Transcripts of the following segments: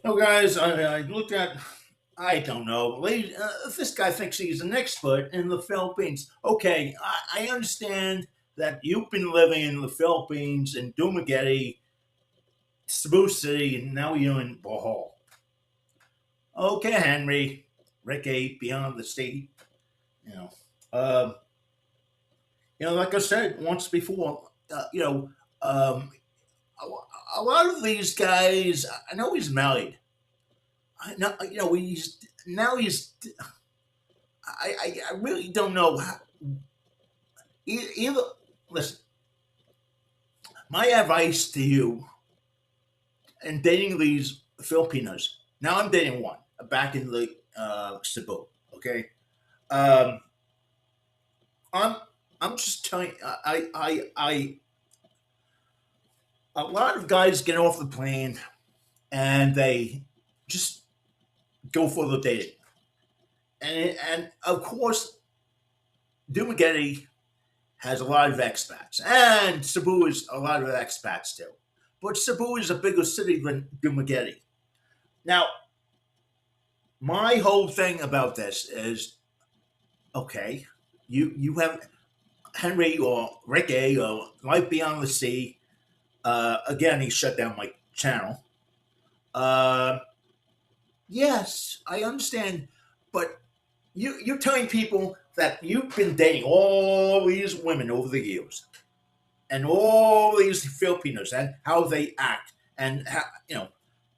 Oh, guys, I looked at. I don't know. This guy thinks he's an expert in the Philippines. Okay, I understand that you've been living in the Philippines in Dumaguete, Cebu City, and now you're in Bohol. Okay, Henry, Ricky, beyond the sea. You know, um, like I said once before, um, a lot of these guys. I know he's married. I know, he's now he's. I really don't know how. Either listen, my advice to you in dating these Filipinos. Now I'm dating one back in the Cebu. Okay, um, I'm I'm just telling. A lot of guys get off the plane and they just go for the dating, and of course Dumaguete has a lot of expats, and Cebu is a lot of expats too. But Cebu is a bigger city than Dumaguete. Now, my whole thing about this is okay. You have Henry or Ricky or Life Beyond the Sea. Again, he shut down my channel. Uh, yes, I understand, but you're telling people that you've been dating all these women over the years, and all these Filipinos and how they act, and how,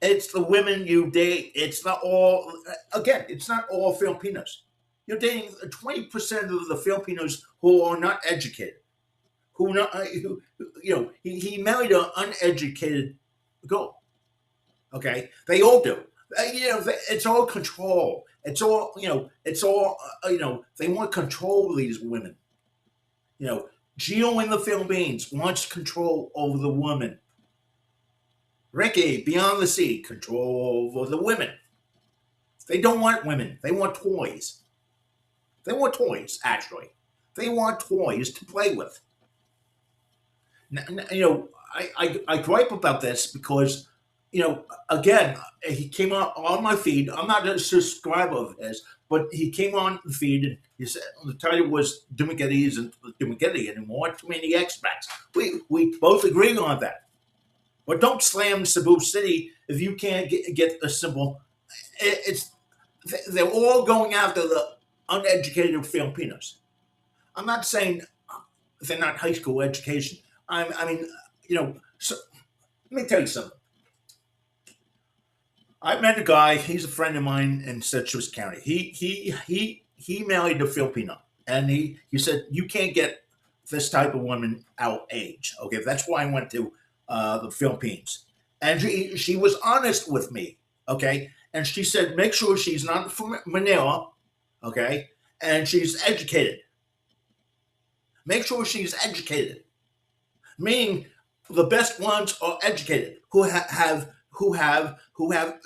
it's the women you date. It's not all. Again, it's not all Filipinos. You're dating 20% of the Filipinos who are not educated. Who not who, he married an uneducated girl. Okay, they all do. It's all control. It's all It's all They want to control these women. Gio in the Philippines wants control over the woman. Ricky, beyond the sea, control over the women. They don't want women. They want toys. They want toys, actually. They want toys to play with. I gripe about this because, again, he came on my feed. I'm not a subscriber of his, but he came on the feed and he said the title was Dumaguete isn't Dumaguete anymore. Too many expats. We both agree on that. But don't slam Cebu City if you can't get a simple. It's they're all going after the uneducated Filipinos. I'm not saying they're not high school education. I mean, So let me tell you something. I met a guy. He's a friend of mine in Citrus County. He married a Filipino, and he said you can't get this type of woman our age. Okay, that's why I went to the Philippines, and she was honest with me. Okay, and she said make sure she's not from Manila. Okay, and she's educated. Make sure she's educated, meaning the best ones are educated who have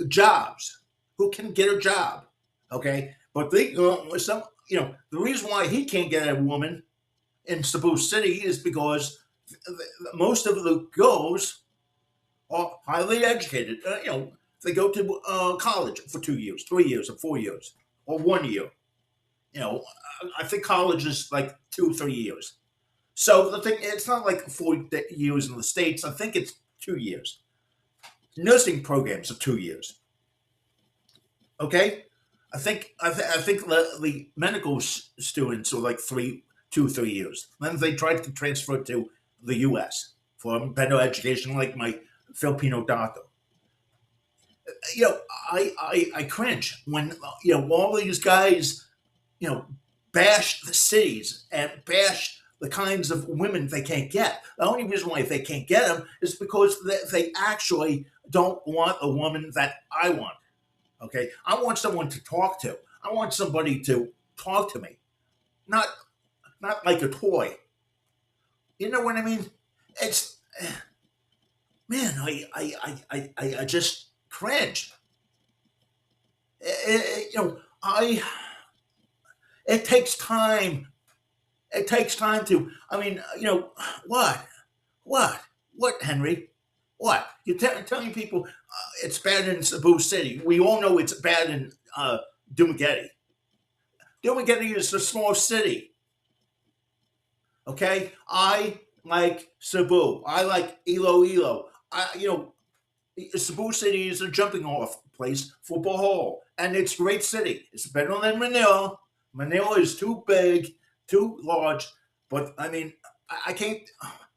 jobs, who can get a job. Okay, but the reason why he can't get a woman in Cebu City is because most of the girls are highly educated. They go to college for 2 years, 3 years, or 4 years, or 1 year. I think college is like 2 3 years. So the thing, it's not like 4 years in the States. I think it's 2 years. Nursing programs are 2 years. Okay, I think the medical students are like 3 years. Then they try to transfer to the U.S. for better education, like my Filipino doctor. I cringe when all these guys you know bash the cities and bash the kinds of women they can't get. The only reason why they can't get them is because they actually don't want a woman that I want. Okay, I want someone to talk to. I want somebody to talk to me, not not like a toy. You know what I mean? It's Man, I just cringe. I It takes time. It takes time to. I mean, what, what, Henry? What? You're telling people it's bad in Cebu City. We all know it's bad in Dumaguete. Dumaguete is a small city. Okay, I like Cebu. I like Iloilo. Cebu City is a jumping off place for Bohol, and it's a great city. It's better than Manila. Manila is too big, too large, but I mean, I can't.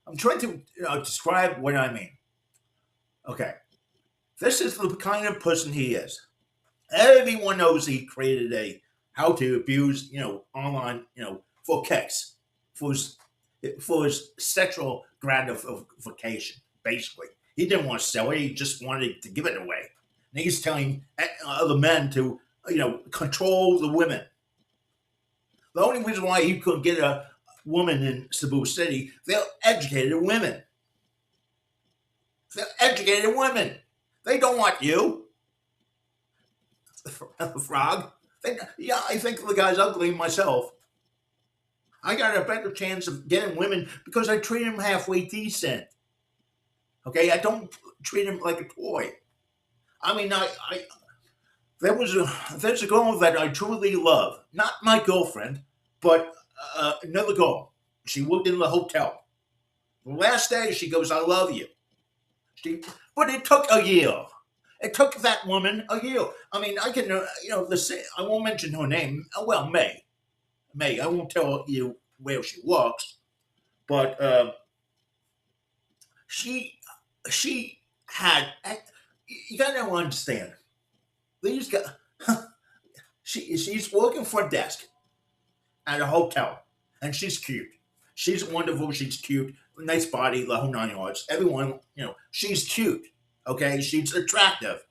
I'm trying to describe what I mean. Okay, this is the kind of person he is. Everyone knows he created a how to abuse, online, for kicks, for his, for his sexual gratification. Basically, he didn't want to sell it; he just wanted to give it away. And he's telling other men to, control the women. The only reason why he couldn't get a woman in Cebu City, they're educated women. They're educated women. They don't want you, frog. Yeah, I think the guy's ugly myself. I got a better chance of getting women because I treat him halfway decent. Okay, I don't treat him like a toy. I mean, there's a girl that I truly love, not my girlfriend, but another girl. She worked in the hotel. The last day, she goes, "I love you." But it took a year. It took that woman a year. I mean, I can, I won't mention her name. Well, May. May. I won't tell you where she works, but she had. You gotta understand. These guys. She's working front desk at a hotel, and she's cute. She's wonderful. She's cute. Nice body, the whole 9 yards. Everyone, she's cute. Okay, she's attractive.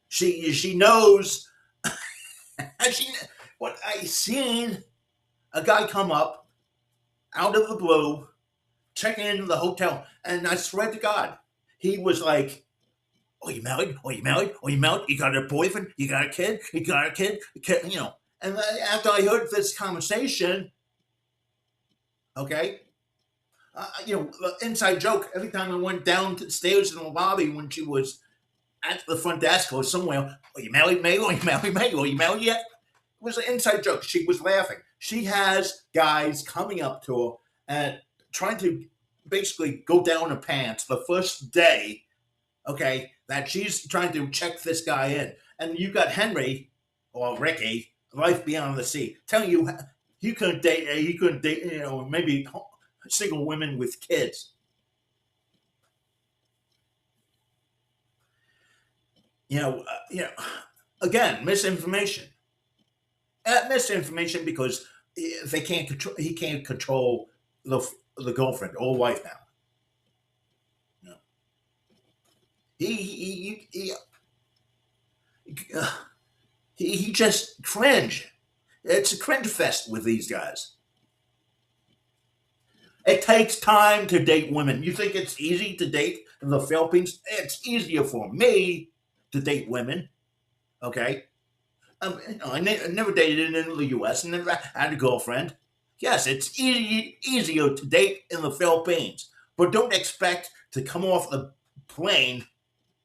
She knows. she what I seen a guy come up out of the blue, check in the hotel, and I swear to God, he was like, "Oh, you married? Oh, you married? Oh, you married? You got a boyfriend? You got a kid? You got a kid? And then after I heard this conversation, okay, the inside joke. Every time I went downstairs in the lobby when she was at the front desk or somewhere, "Are you married, May? Are you married, May? Are you married yet?" It was an inside joke. She was laughing. She has guys coming up to her and trying to basically go down her pants the first day, okay, that she's trying to check this guy in. And you got Henry or Ricky, Life Beyond the Sea, telling you he couldn't date, maybe single women with kids. You know, again, misinformation. Misinformation because they can't control. He can't control the girlfriend or wife now. You know, uh, he just cringe. It's a cringe fest with these guys. It takes time to date women. You think it's easy to date in the Philippines? It's easier for me to date women. Okay, I never dated in the U.S. and never had a girlfriend. Yes, it's easier to date in the Philippines, but don't expect to come off the plane,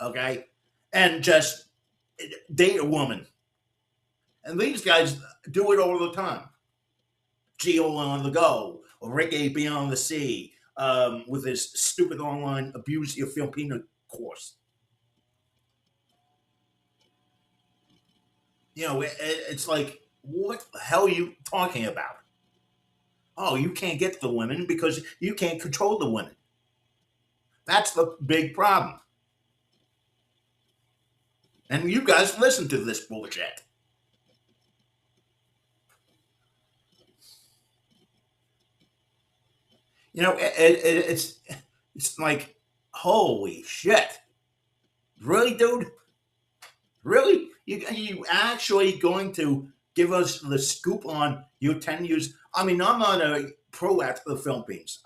okay, and just date a woman. And these guys do it all the time. Geo on the go, or Ricky Beyond the Sea, with his stupid online abuse your Filipino course. It's like, what the hell are you talking about? Oh, you can't get the women because you can't control the women. That's the big problem. And you guys listen to this bullshit. It's like, holy shit. Really, dude? Really? You actually going to give us the scoop on your 10 years? I mean, I'm not a pro at the Philippines.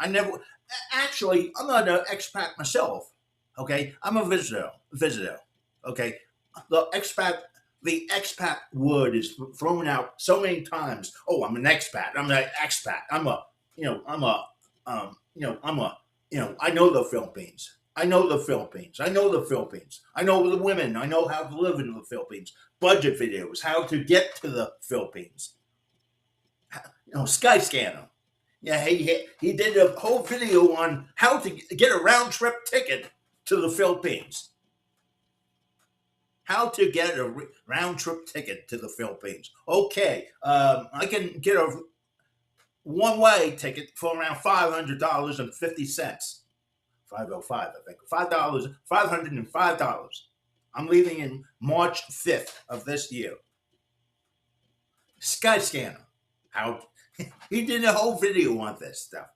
Actually, I'm not an expat myself. Okay? I'm a visitor. Okay? The expat, the expat word is thrown out so many times. Oh, I'm an expat. I'm an expat. I'm a, I'm a, I'm a, I know the Philippines. I know the Philippines. I know the Philippines. I know the women. I know how to live in the Philippines. Budget videos, how to get to the Philippines. Skyscanner. Yeah, he did a whole video on how to get a round trip ticket to the Philippines. How to get a round trip ticket to the Philippines. Okay, I can get a one way ticket for around $500.50. 505, I think. $505. I'm leaving in March 5th of this year. Skyscanner. How he did a whole video on this stuff.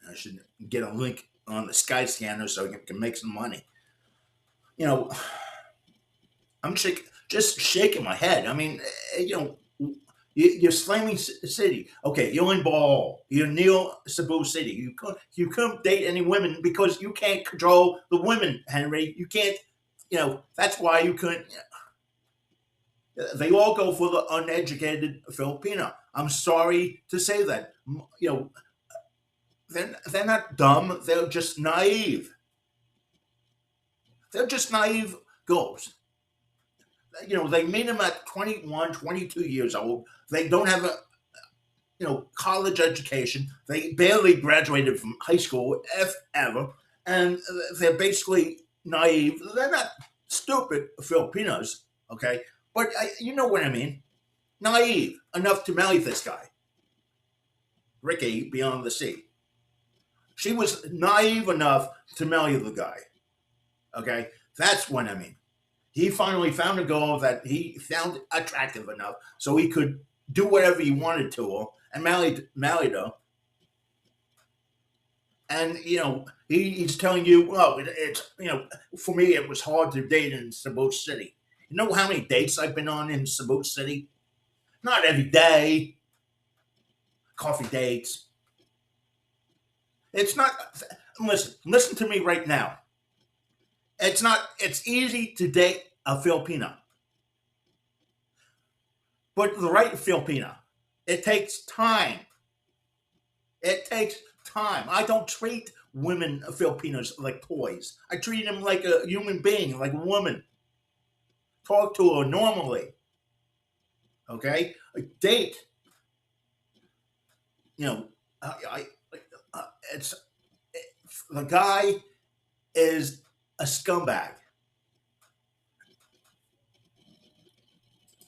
I should get a link on the Skyscanner so I can make some money. You know, I'm just shaking my head. I mean, you're slamming city. Okay, you're in Ball. You're near Cebu City. You couldn't date any women because you can't control the women, Henry. You can't. That's why you couldn't. They all go for the uneducated Filipino. I'm sorry to say that. They're not dumb. They're just naive. They're just naive girls. They meet them at 21, 22 years old. They don't have a college education. They barely graduated from high school, if ever, and they're basically naive. They're not stupid Filipinos, okay, but you know what I mean. Naive enough to marry this guy, Ricky Beyond the Sea. She was naive enough to marry the guy. Okay, that's what I mean. He finally found a girl that he found attractive enough so he could do whatever he wanted to her and married her. And he's telling you, well, it's for me it was hard to date in Cebu City. You know how many dates I've been on in Cebu City? Not every day. Coffee dates. It's not. Listen to me right now. It's not. It's easy to date a Filipina, but the right Filipina, it takes time. It takes time. I don't treat women Filipinos like toys. I treat them like a human being, like a woman. Talk to her normally. Okay, a date. You know, it's the guy is a scumbag.